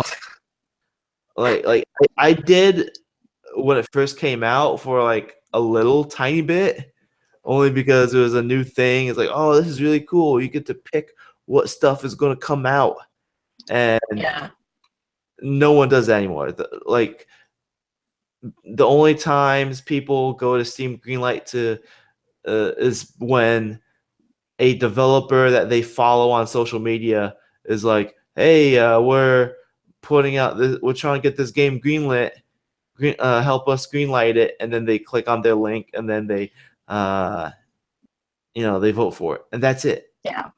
A: like I did when it first came out for like a little tiny bit, only because it was a new thing. It's like, oh, this is really cool. You get to pick what stuff is going to come out, and
B: yeah.
A: no one does that anymore. Like the only times people go to Steam Greenlight to is when a developer that they follow on social media is like, hey, we're putting out this, we're trying to get this game greenlit, help us greenlight it, and then they click on their link and then they they vote for it, and that's it.
B: Yeah.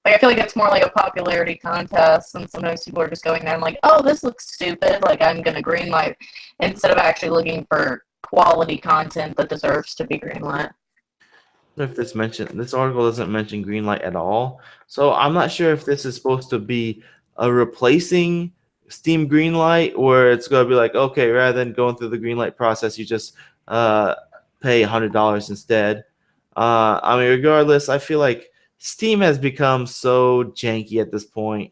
B: Like, I feel like it's more like a popularity contest, and sometimes people are just going there and like, oh, this looks stupid, like, I'm gonna greenlight, instead of actually looking for quality content that deserves to be greenlit.
A: If this article doesn't mention Greenlight at all, so I'm not sure if this is supposed to be a replacing Steam Greenlight, or it's going to be like, okay, rather than going through the Greenlight process, you just pay $100 instead. I mean, regardless, I feel like Steam has become so janky at this point.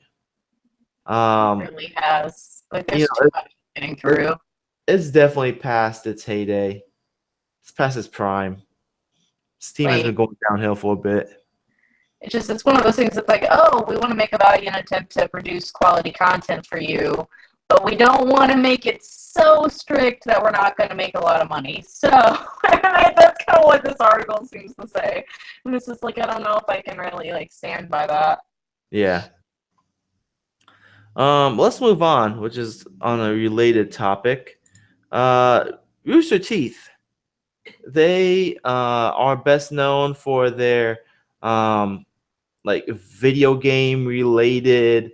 B: It really has. Like, there's too much getting through.
A: It's definitely past its heyday. It's past its prime. Steam has been going downhill for a bit.
B: It's one of those things that's like, oh, we want to make a valiant attempt to produce quality content for you, but we don't want to make it so strict that we're not going to make a lot of money. So that's kind of what this article seems to say. And it's just like, I don't know if I can really like stand by that.
A: Yeah. Let's move on, which is on a related topic. Rooster Teeth. They are best known for their like video game related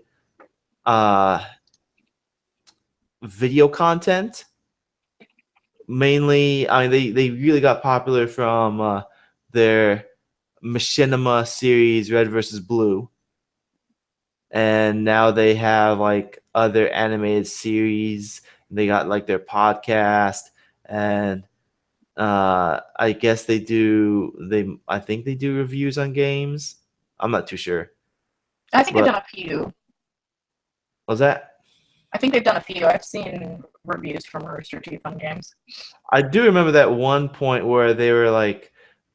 A: video content. Mainly, I mean, they really got popular from their Machinima series, Red vs. Blue. And now they have like other animated series. They got like their podcast, and I guess I think they do reviews on games. I'm not too sure.
B: I think they've done a few.
A: Was that?
B: I think they've done a few. I've seen reviews from Rooster Teeth on games.
A: I do remember that one point where they were like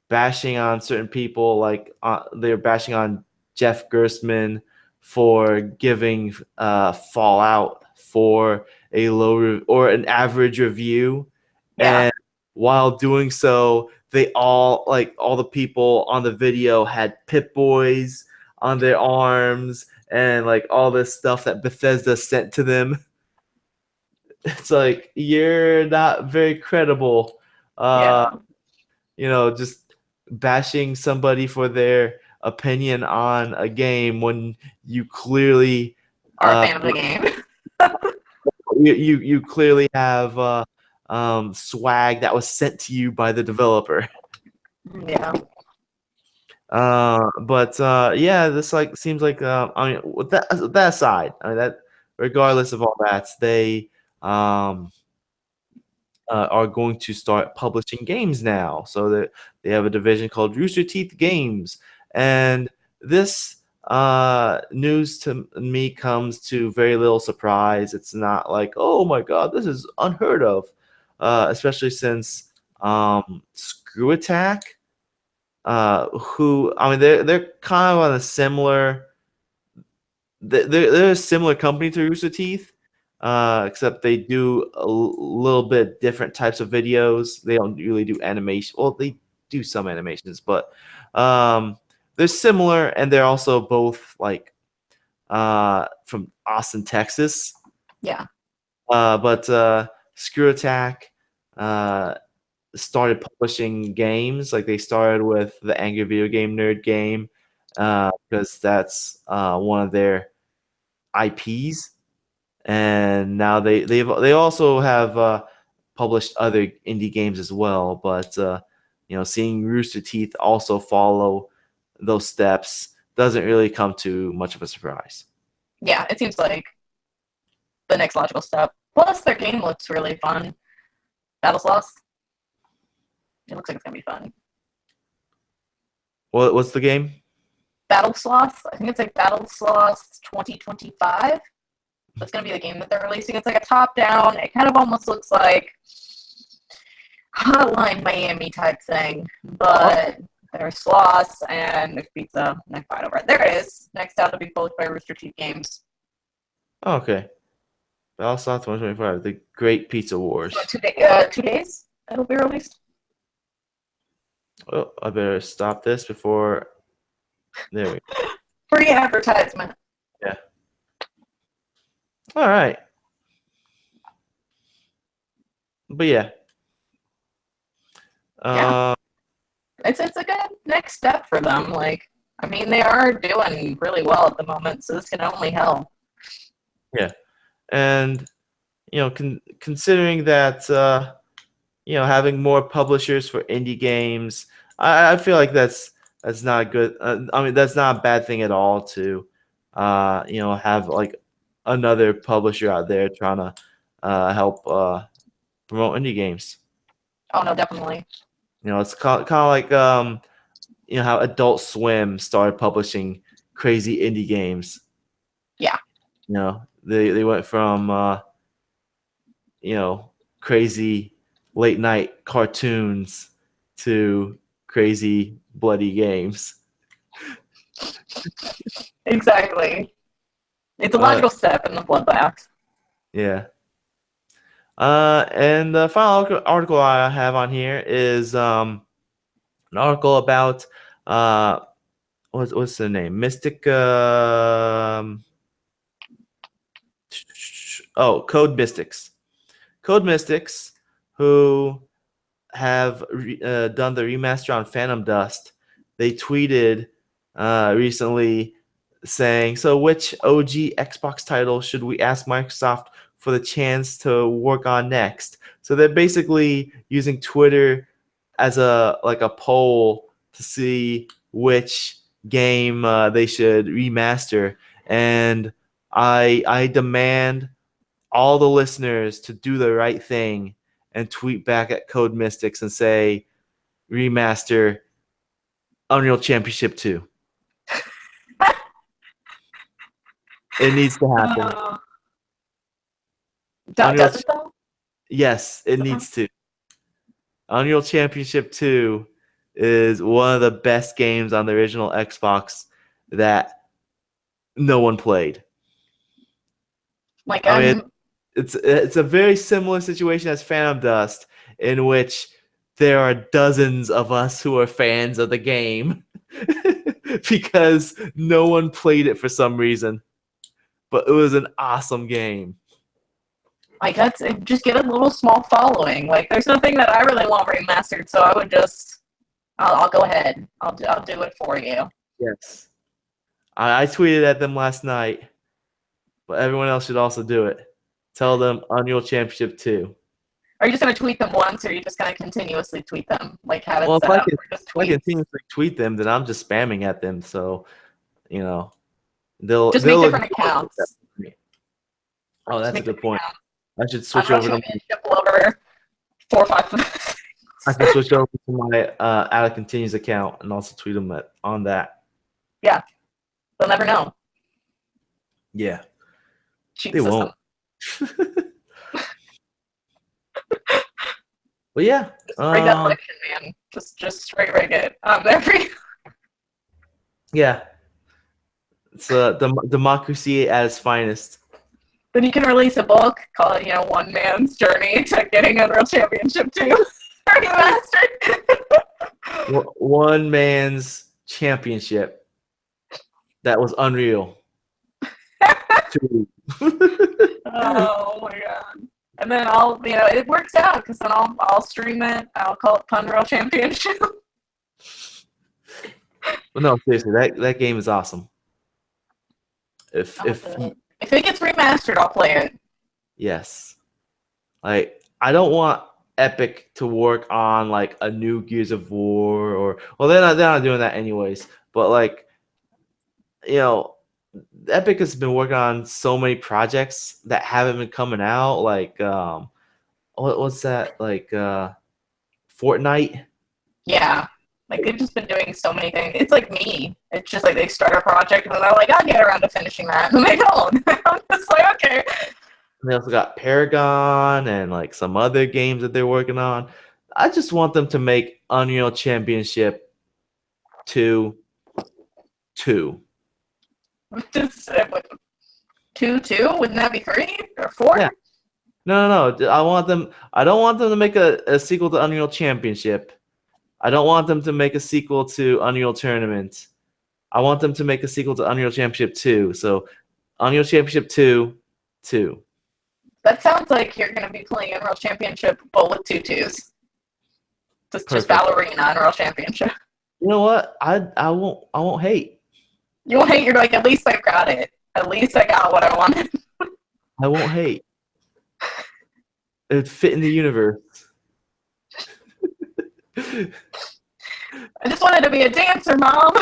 A: bashing on certain people, like they were bashing on Jeff Gerstmann for giving Fallout 4 a low or an average review.
B: Yeah.
A: And while doing so, they all the people on the video had Pip-Boys on their arms and like all this stuff that Bethesda sent to them. It's like, you're not very credible. Just bashing somebody for their opinion on a game when you clearly
B: are a fan of the game.
A: you clearly have swag that was sent to you by the developer.
B: Yeah.
A: This like seems like I mean, with that aside, I mean, that regardless of all that, they are going to start publishing games now. So that they have a division called Rooster Teeth Games, and this news to me comes to very little surprise. It's not like, oh my god, this is unheard of, especially since Screw Attack, who, I mean, they're kind of on a similar, they're a similar company to Rooster Teeth, except they do a little bit different types of videos. They don't really do animation. Well, they do some animations, but they're similar, and they're also both like from Austin, Texas.
B: Yeah.
A: But Screw Attack started publishing games. Like they started with the Angry Video Game Nerd game because that's one of their IPs, and now they also have published other indie games as well. But seeing Rooster Teeth also follow those steps doesn't really come to much of a surprise.
B: Yeah, it seems like the next logical step. Plus, their game looks really fun. Battle Sloth. It looks like it's gonna be fun.
A: What's the game?
B: Battle Sloth. I think it's like Battle Sloth 2025. That's gonna be the game that they're releasing. It's like a top-down. It kind of almost looks like Hotline Miami type thing, but there's sloths and there's pizza. And I fight over it. There it is. Next out to be published by Rooster Teeth Games.
A: Oh, okay. Battle Sloth 2025, The Great Pizza Wars.
B: So 2 days it'll be released.
A: Oh, I better stop this before. There we go.
B: Free advertisement.
A: Yeah. All right. But yeah.
B: It's a good next step for them. Like, I mean, they are doing really well at the moment, so this can only help.
A: Yeah, and considering that having more publishers for indie games, I feel like that's not good. I mean, that's not a bad thing at all to have like another publisher out there trying to help promote indie games.
B: Oh no, definitely.
A: It's kind of like how Adult Swim started publishing crazy indie games.
B: Yeah.
A: They went from crazy late night cartoons to crazy bloody games.
B: Exactly. It's a logical step in the bloodbath.
A: Yeah. And the final article I have on here is an article about what's the name? Mystic Code Mystics. Code Mystics, who have done the remaster on Phantom Dust. They tweeted recently saying, "So which OG Xbox title should we ask Microsoft for the chance to work on next?" So they're basically using Twitter as a poll to see which game they should remaster. And I demand all the listeners to do the right thing and tweet back at Code Mystics and say, remaster Unreal Championship 2. It needs to happen.
B: Does it though?
A: Yes, it needs to. Unreal Championship 2 is one of the best games on the original Xbox that no one played. It's a very similar situation as Phantom Dust, in which there are dozens of us who are fans of the game because no one played it for some reason. But it was an awesome game.
B: Just get a little small following. Like, there's nothing that I really want remastered, so I would I'll go ahead. I'll do it for you.
A: Yes. I tweeted at them last night, but everyone else should also do it. Tell them Unreal Championship 2.
B: Are you just going to tweet them once, or are you just going to continuously tweet them? Like, have it
A: set
B: up
A: if I continuously tweet them, then I'm just spamming at them. So, they'll
B: just make different accounts.
A: Oh, that's a good point. I should switch over to
B: Lover 455.
A: I can switch over to my Out of Continues account and also tweet them on that.
B: Yeah, they'll never know.
A: Yeah,
B: Cheap
A: they
B: system.
A: won't. But yeah,
B: just rig that election, man. Just straight rig it. There for you.
A: Yeah, it's the democracy at its finest.
B: Then you can release a book called, One Man's Journey to Getting Unreal Championship 2 remastered.
A: One man's championship that was Unreal.
B: Oh my god. And then I'll, it works out because then I'll stream it. I'll call it Unreal Championship.
A: Well, no, seriously, that game is awesome. If
B: it gets remastered, I'll play it.
A: Yes, like I don't want Epic to work on like a new Gears of War or they're not doing that anyways. But like, Epic has been working on so many projects that haven't been coming out. Like what's that? Like Fortnite.
B: Yeah. Like, they've just been doing so many things. It's like me. It's just like they start a project and then they're like, I'll get around to finishing that. And they don't. I'm just like, okay.
A: And they also got Paragon and like some other games that they're working on. I just want them to make Unreal Championship 2.
B: Just, 2? Wouldn't that be 3 or 4?
A: Yeah. No. I don't want them to make a sequel to Unreal Championship. I don't want them to make a sequel to Unreal Tournament. I want them to make a sequel to Unreal Championship 2. So, Unreal Championship 2.
B: That sounds like you're going to be playing Unreal Championship, but with 2 2s. Just Ballerina Unreal Championship.
A: You know what? I won't hate.
B: You won't hate. You're like, at least I got it. At least I got what I wanted.
A: I won't hate. It would fit in the universe.
B: I just wanted to be a dancer, Mom,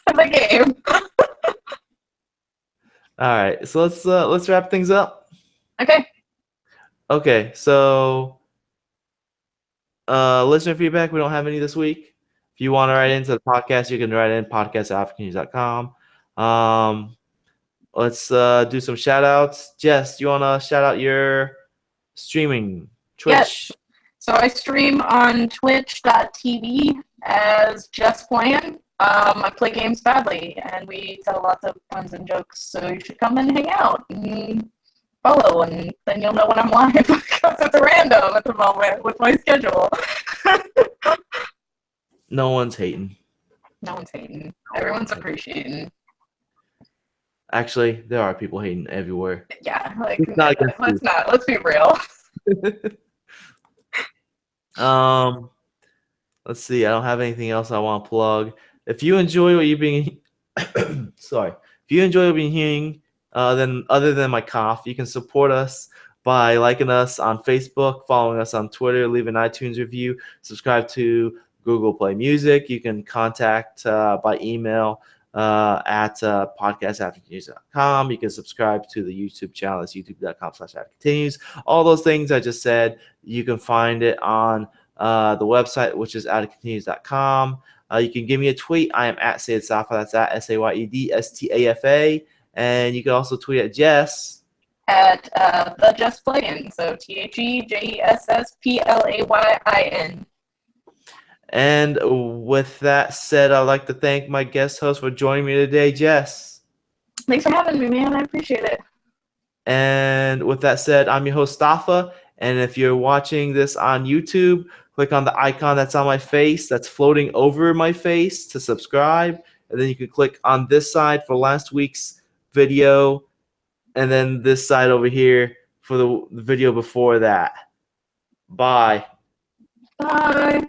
B: in the game.
A: All right, so let's wrap things up.
B: Okay,
A: so listener feedback, we don't have any this week. If you want to write into the podcast, you can write in podcast@africannews.com. Let's do some shout outs. Jess, do you want to shout out your streaming? Twitch?
B: Yes. So I stream on twitch.tv as Just Playing. I play games badly, and we tell lots of puns and jokes, so you should come and hang out and follow, and then you'll know when I'm live, because it's random at the moment with my schedule.
A: No one's hating.
B: No one's hating. Everyone's appreciating.
A: Actually, there are people hating everywhere.
B: Yeah, like, let's be real.
A: Let's see. I don't have anything else I want to plug. If you enjoy what you've been hearing, then other than my cough, you can support us by liking us on Facebook, following us on Twitter, leave an iTunes review, subscribe to Google Play Music. You can contact by email at podcast@africannews.com. You can subscribe to the YouTube channel. That's youtube.com/AfriContinues. All those things I just said, you can find it on the website, which is africannews.com. You can give me a tweet. I am at Sayed Safa. That's at SAYEDSTAFA. And you can also tweet at Jess
B: at the Just Playin. So THEJESSPLAYIN.
A: And with that said, I'd like to thank my guest host for joining me today, Jess.
B: Thanks for having me, man. I appreciate it.
A: And with that said, I'm your host, Stafa. And if you're watching this on YouTube, click on the icon that's on my face, that's floating over my face, to subscribe. And then you can click on this side for last week's video, and then this side over here for the video before that. Bye.
B: Bye.